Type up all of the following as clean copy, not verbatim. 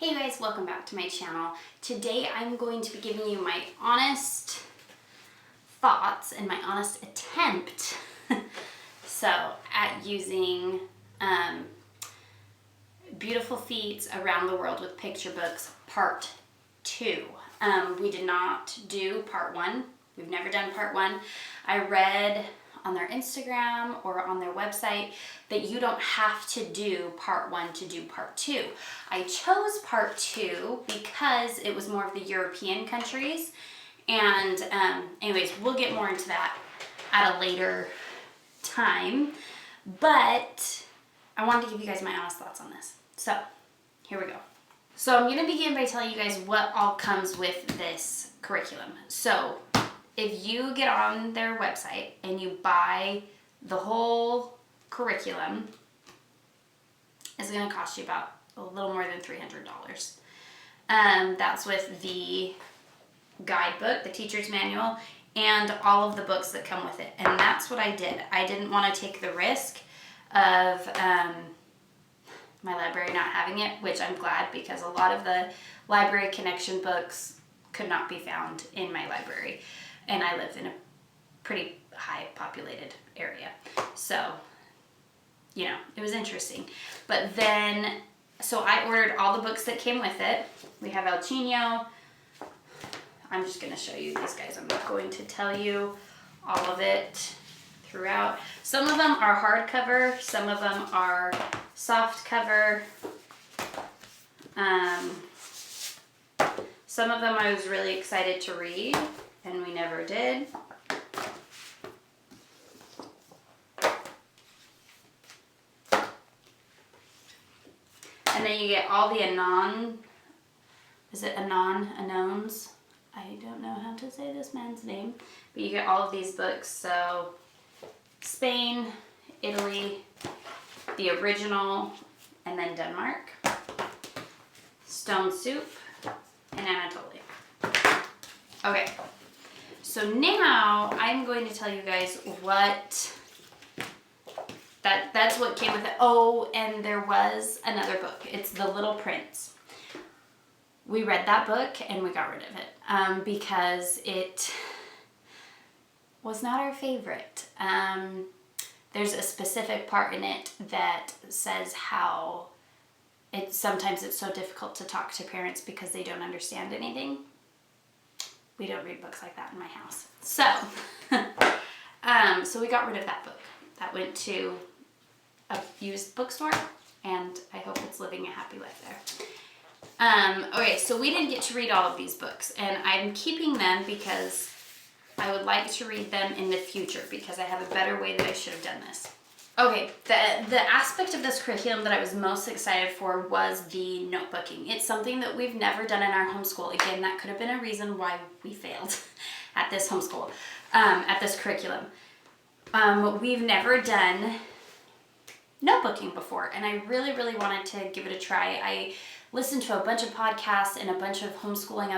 Hey guys, welcome back to my channel. Today I'm going to be giving you my honest thoughts and my honest attempt at using Beautiful Feats Around the World with Picture Books Part 2. We did not do Part 1. We've never done Part 1. I read on their Instagram or on their website that you don't have to do Part 1 to do Part 2. I chose Part 2 because it was more of the European countries. And anyways, we'll get more into that at a later time. But I wanted to give you guys my honest thoughts on this. So here we go. So I'm going to begin by telling you guys what all comes with this curriculum. So if you get on their website and you buy the whole curriculum, it's going to cost you about a little more than $300. That's with the guidebook, the teacher's manual, and all of the books that come with it. And that's what I did. I didn't want to take the risk of my library not having it, which I'm glad, because a lot of the library connection books could not be found in my library. And I live in a pretty high populated area. So, you know, it was interesting. But then, so I ordered all the books that came with it. We have El Chino. I'm just going to show you these guys. I'm not going to tell you all of it throughout. Some of them are hardcover. Some of them are soft cover. Some of them I was really excited to read, and we never did. And then you get all the Anons? I don't know how to say this man's name, but you get all of these books. So Spain, Italy, the original, and then Denmark, Stone Soup, and Anatolia. Okay, so now I'm going to tell you guys what, that's what came with it. Oh, and there was another book. It's The Little Prince. We read that book and we got rid of it because it was not our favorite. There's a specific part in it that says how sometimes it's so difficult to talk to parents because they don't understand anything. We don't read books like that in my house. So, so we got rid of that book. That went to a used bookstore, and I hope it's living a happy life there. Okay, so we didn't get to read all of these books, and I'm keeping them because I would like to read them in the future because I have a better way that I should have done this. Okay, the aspect of this curriculum that I was most excited for was the notebooking. It's something that we've never done in our homeschool. Again, that could have been a reason why we failed at this homeschool, at this curriculum. We've never done notebooking before, and I really, really wanted to give it a try. I listened to a bunch of podcasts and a bunch of homeschooling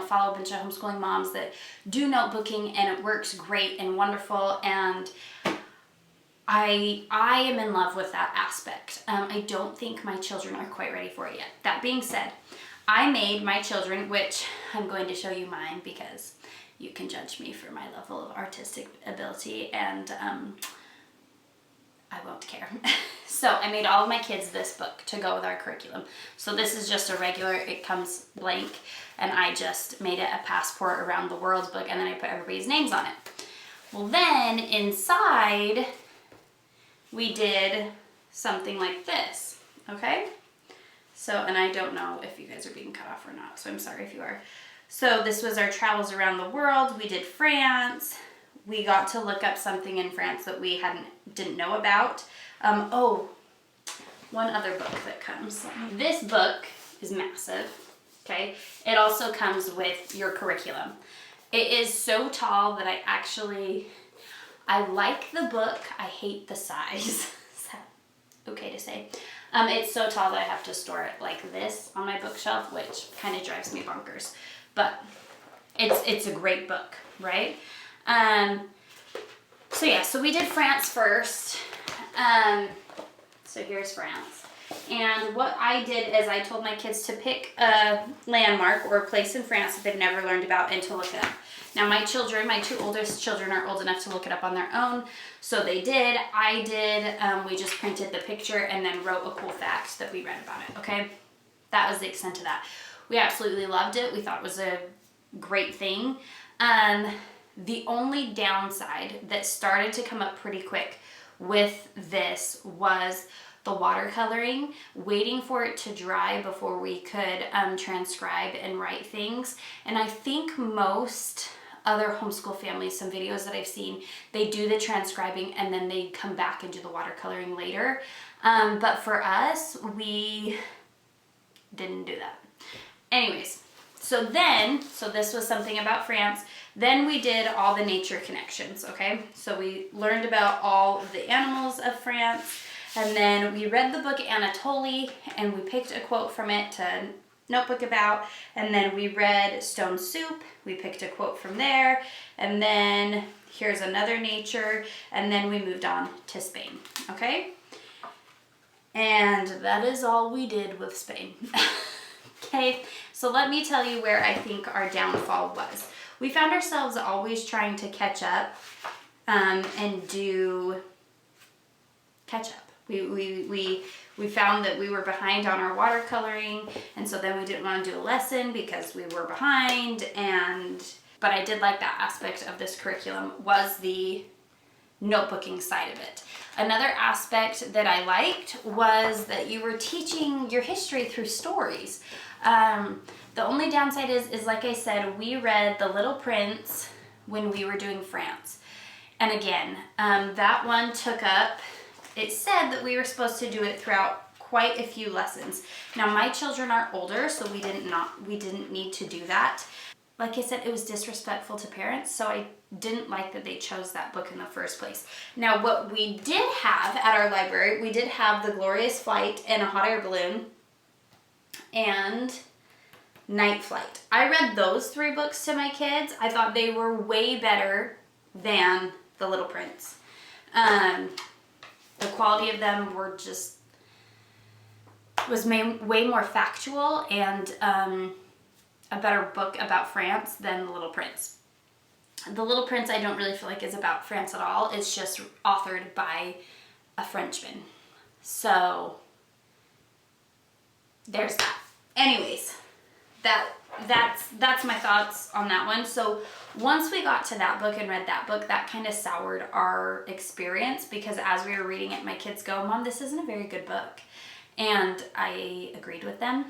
follow a bunch of homeschooling moms that do notebooking, and it works great and wonderful, and I am in love with that aspect. I don't think my children are quite ready for it yet. That being said, I made my children, which I'm going to show you mine because you can judge me for my level of artistic ability, and I won't care. So I made all of my kids this book to go with our curriculum. So this is just a regular, it comes blank, and I just made it a passport around the world book, and then I put everybody's names on it. Well, then inside we did something like this, okay? So, and I don't know if you guys are being cut off or not, so I'm sorry if you are. So this was our travels around the world. We did France. We got to look up something in France that we didn't know about. Oh, one other book that comes. This book is massive, okay? It also comes with your curriculum. It is so tall that I like the book. I hate the size. Is that okay to say? It's so tall that I have to store it like this on my bookshelf, which kind of drives me bonkers. But it's a great book, right? So yeah, so we did France first. So here's France. And what I did is I told my kids to pick a landmark or a place in France that they've never learned about and to look it up. Now my children, my 2 oldest children, are old enough to look it up on their own, so they did. I did. We just printed the picture and then wrote a cool fact that we read about it, okay? That was the extent of that. We absolutely loved it. We thought it was a great thing. The only downside that started to come up pretty quick with this was the watercoloring, waiting for it to dry before we could transcribe and write things. And I think most other homeschool families, some videos that I've seen, they do the transcribing and then they come back and do the watercoloring later. But for us, we didn't do that. Anyways, so this was something about France. Then we did all the nature connections, okay? So we learned about all the animals of France, and then we read the book Anatoly, and we picked a quote from it to notebook about, and then we read Stone Soup. We picked a quote from there, and then here's another nature, and then we moved on to Spain, okay? And that is all we did with Spain. Okay, so let me tell you where I think our downfall was. We found ourselves always trying to catch up and do catch up. We found that we were behind on our watercoloring, and so then we didn't want to do a lesson because we were behind. But I did like that aspect of this curriculum was the notebooking side of it. Another aspect that I liked was that you were teaching your history through stories. The only downside is like I said, we read The Little Prince when we were doing France. And again, that one took up, it said that we were supposed to do it throughout quite a few lessons. Now my children are older, so we didn't need to do that. Like I said, it was disrespectful to parents, so I didn't like that they chose that book in the first place. Now what we did have at our library, we did have The Glorious Flight and A Hot Air Balloon and Night Flight. I read those 3 books to my kids. I thought they were way better than The Little Prince. The quality of them was way more factual and a better book about France than The Little Prince. The Little Prince I don't really feel like is about France at all. It's just authored by a Frenchman. So there's that. Anyways, that's my thoughts on that one. So once we got to that book and read that book, that kind of soured our experience, because as we were reading it, my kids go, "Mom, this isn't a very good book." And I agreed with them.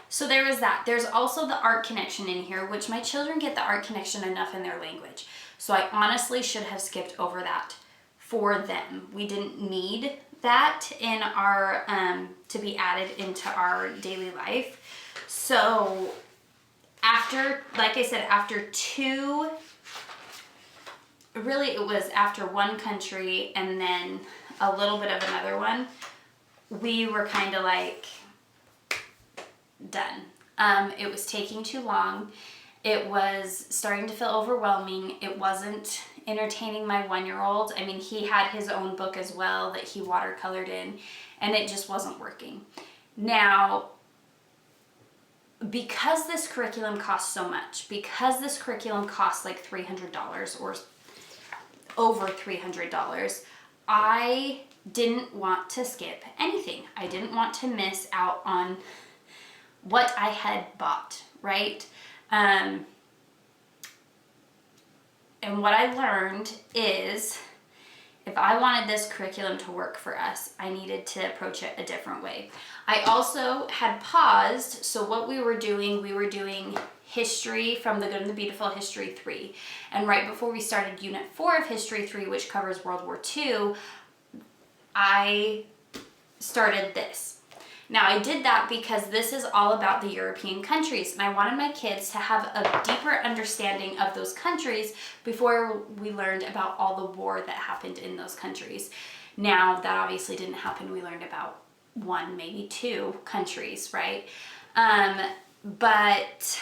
So there was that. There's also the art connection in here, which my children get the art connection enough in their language. So I honestly should have skipped over that for them. We didn't need that in our, to be added into our daily life. So after, like I said, really it was after one country and then a little bit of another one, we were kind of like, done. It was taking too long. It was starting to feel overwhelming. It wasn't entertaining my 1-year-old. I mean, he had his own book as well that he watercolored in, and it just wasn't working. Now, because this curriculum costs so much, because this curriculum costs like $300 or over $300, I didn't want to skip anything. I didn't want to miss out on what I had bought, right? And what I learned is if I wanted this curriculum to work for us, I needed to approach it a different way. I also had paused, so what we were doing history from The Good and the Beautiful, History 3. And right before we started Unit 4 of History 3, which covers World War II, I started this. Now I did that because this is all about the European countries, and I wanted my kids to have a deeper understanding of those countries before we learned about all the war that happened in those countries. Now that obviously didn't happen. We learned about 1, maybe 2 countries, right? But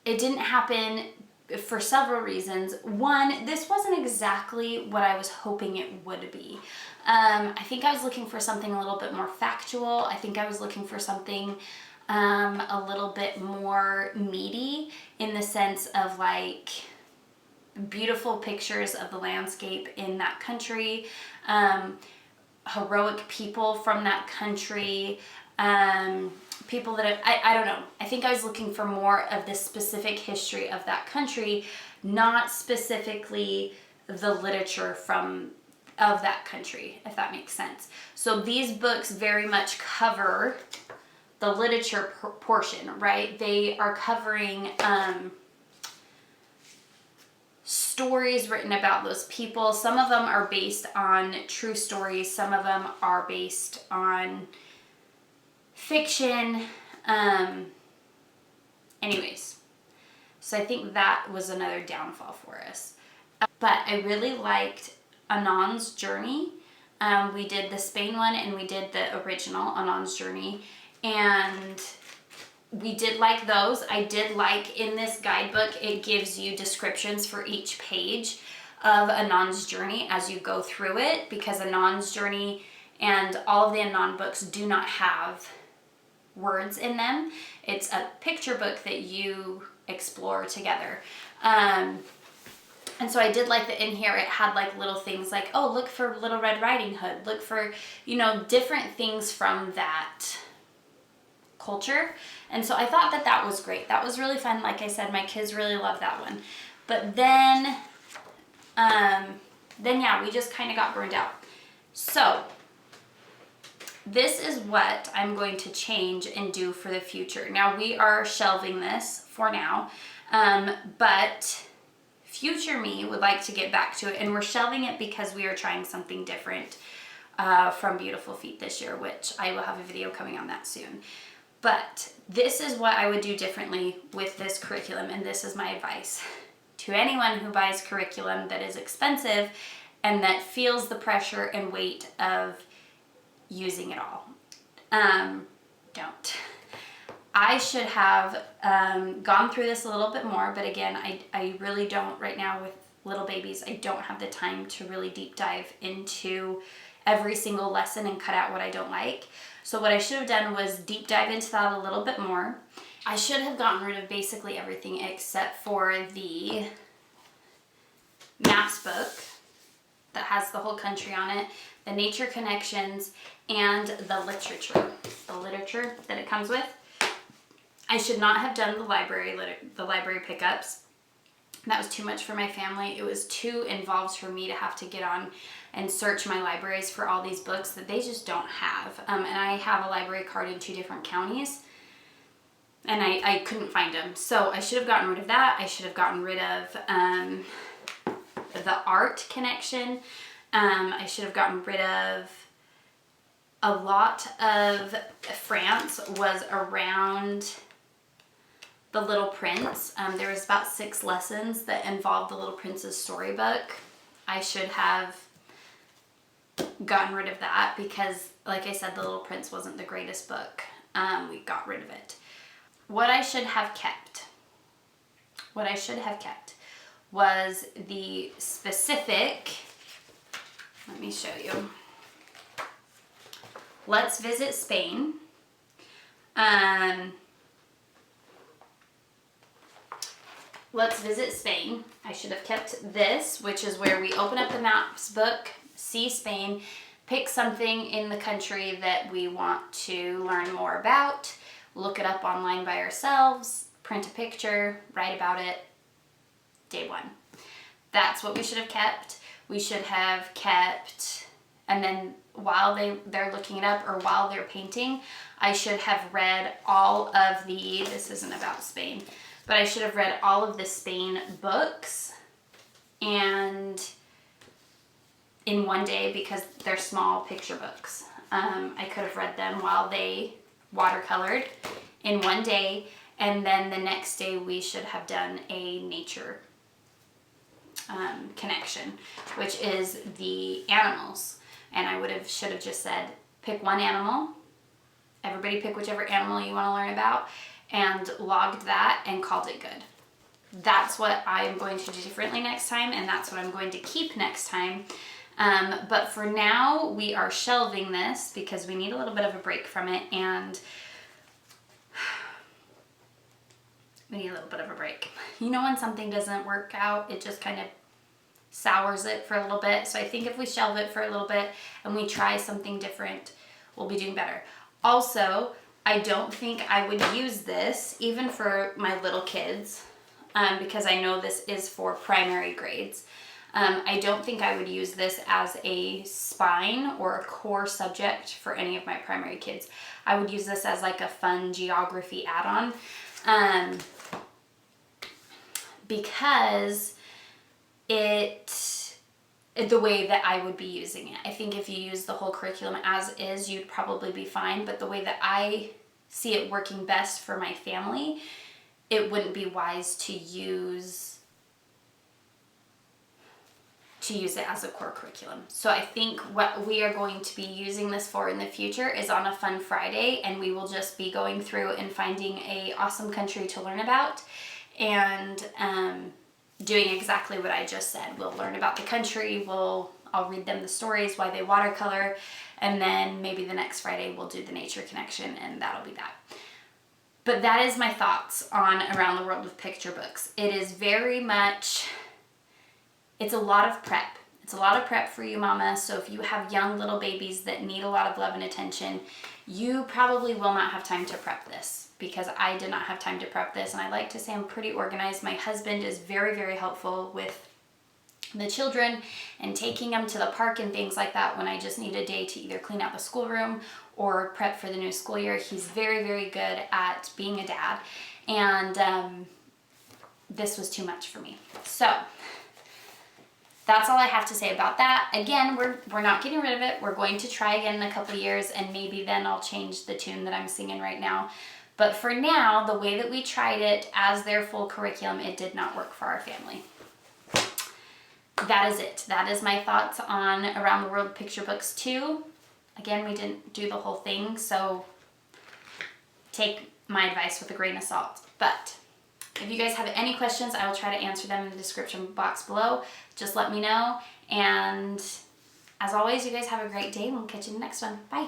it didn't happen for several reasons. One, this wasn't exactly what I was hoping it would be. I think I was looking for something a little bit more factual. I think I was looking for something a little bit more meaty, in the sense of like beautiful pictures of the landscape in that country, heroic people from that country, people that I don't know. I think I was looking for more of the specific history of that country, not specifically the literature of that country, if that makes sense. So these books very much cover the literature portion, right? They are covering stories written about those people. Some of them are based on true stories. Some of them are based on fiction. Anyways, so I think that was another downfall for us. But I really liked Anon's Journey. We did the Spain one and we did the original Anon's Journey, and we did like those. I did like, in this guidebook, it gives you descriptions for each page of Anon's Journey as you go through it, because Anon's Journey and all of the Anon books do not have words in them. It's a picture book that you explore together. And so I did like that in here it had like little things like, oh, look for Little Red Riding Hood, look for, you know, different things from that culture. And so I thought that that was great. That was really fun. Like I said, my kids really loved that one. But then yeah, we just kind of got burned out. So this is what I'm going to change and do for the future. Now, we are shelving this for now, but future me would like to get back to it, and we're shelving it because we are trying something different from Beautiful Feet this year, which I will have a video coming on that soon. But this is what I would do differently with this curriculum, and this is my advice to anyone who buys curriculum that is expensive and that feels the pressure and weight of using it all. Don't. I should have gone through this a little bit more, but again, I really don't right now with little babies. I don't have the time to really deep dive into every single lesson and cut out what I don't like. So what I should have done was deep dive into that a little bit more. I should have gotten rid of basically everything except for the maps book that has the whole country on it, the nature connections, and the literature that it comes with. I should not have done the library pickups. That was too much for my family. It was too involved for me to have to get on and search my libraries for all these books that they just don't have. And I have a library card in 2 different counties, and I couldn't find them. So I should have gotten rid of that. I should have gotten rid of the art connection. I should have gotten rid of a lot of France was around the Little Prince. There was about 6 lessons that involved the Little Prince's storybook. I should have gotten rid of that because, like I said, the Little Prince wasn't the greatest book. We got rid of it. What I should have kept was the specific, let me show you. Let's Visit Spain. Let's Visit Spain. I should have kept this, which is where we open up the maps book, see Spain, pick something in the country that we want to learn more about, look it up online by ourselves, print a picture, write about it, day 1. That's what we should have kept. We should have kept, and then while they're looking it up or while they're painting, I should have read all of the, this isn't about Spain, but I should have read all of the Spain books and in one day because they're small picture books. I could have read them while they watercolored in one day, and then the next day we should have done a nature connection, which is the animals. And I should have just said, pick one animal, everybody pick whichever animal you want to learn about, and logged that and called it good. that's what I'm going to do differently next time, and that's what I'm going to keep next time. But for now, we are shelving this because we need a little bit of a break from it, and we need a little bit of a break. You know, when something doesn't work out, it just kind of sours it for a little bit. So I think if we shelve it for a little bit and we try something different, we'll be doing better. Also, I don't think I would use this even for my little kids, because I know this is for primary grades. I don't think I would use this as a spine or a core subject for any of my primary kids. I would use this as like a fun geography add-on, because the way that I would be using it. I think if you use the whole curriculum as is, you'd probably be fine, but the way that I see it working best for my family, it wouldn't be wise to use it as a core curriculum. So I think what we are going to be using this for in the future is on a fun Friday, and we will just be going through and finding a awesome country to learn about, and doing exactly what I just said. We'll learn about the country, I'll read them the stories, why they watercolor, and then maybe the next Friday we'll do the nature connection, and that'll be that. But that is my thoughts on Around the World with Picture Books. It is very much, it's a lot of prep. It's a lot of prep for you, mama. So if you have young little babies that need a lot of love and attention, you probably will not have time to prep this, because I did not have time to prep this. And I like to say I'm pretty organized. My husband is very, very helpful with the children and taking them to the park and things like that when I just need a day to either clean out the schoolroom or prep for the new school year. He's very, very good at being a dad, and this was too much for me. So that's all I have to say about that. Again, we're not getting rid of it. We're going to try again in a couple of years, and maybe then I'll change the tune that I'm singing right now. But for now, the way that we tried it as their full curriculum, it did not work for our family. That is it. That is my thoughts on Around the World Picture Books 2. Again, we didn't do the whole thing, so take my advice with a grain of salt. But if you guys have any questions, I will try to answer them in the description box below. Just let me know. And as always, you guys have a great day, and we'll catch you in the next one. Bye.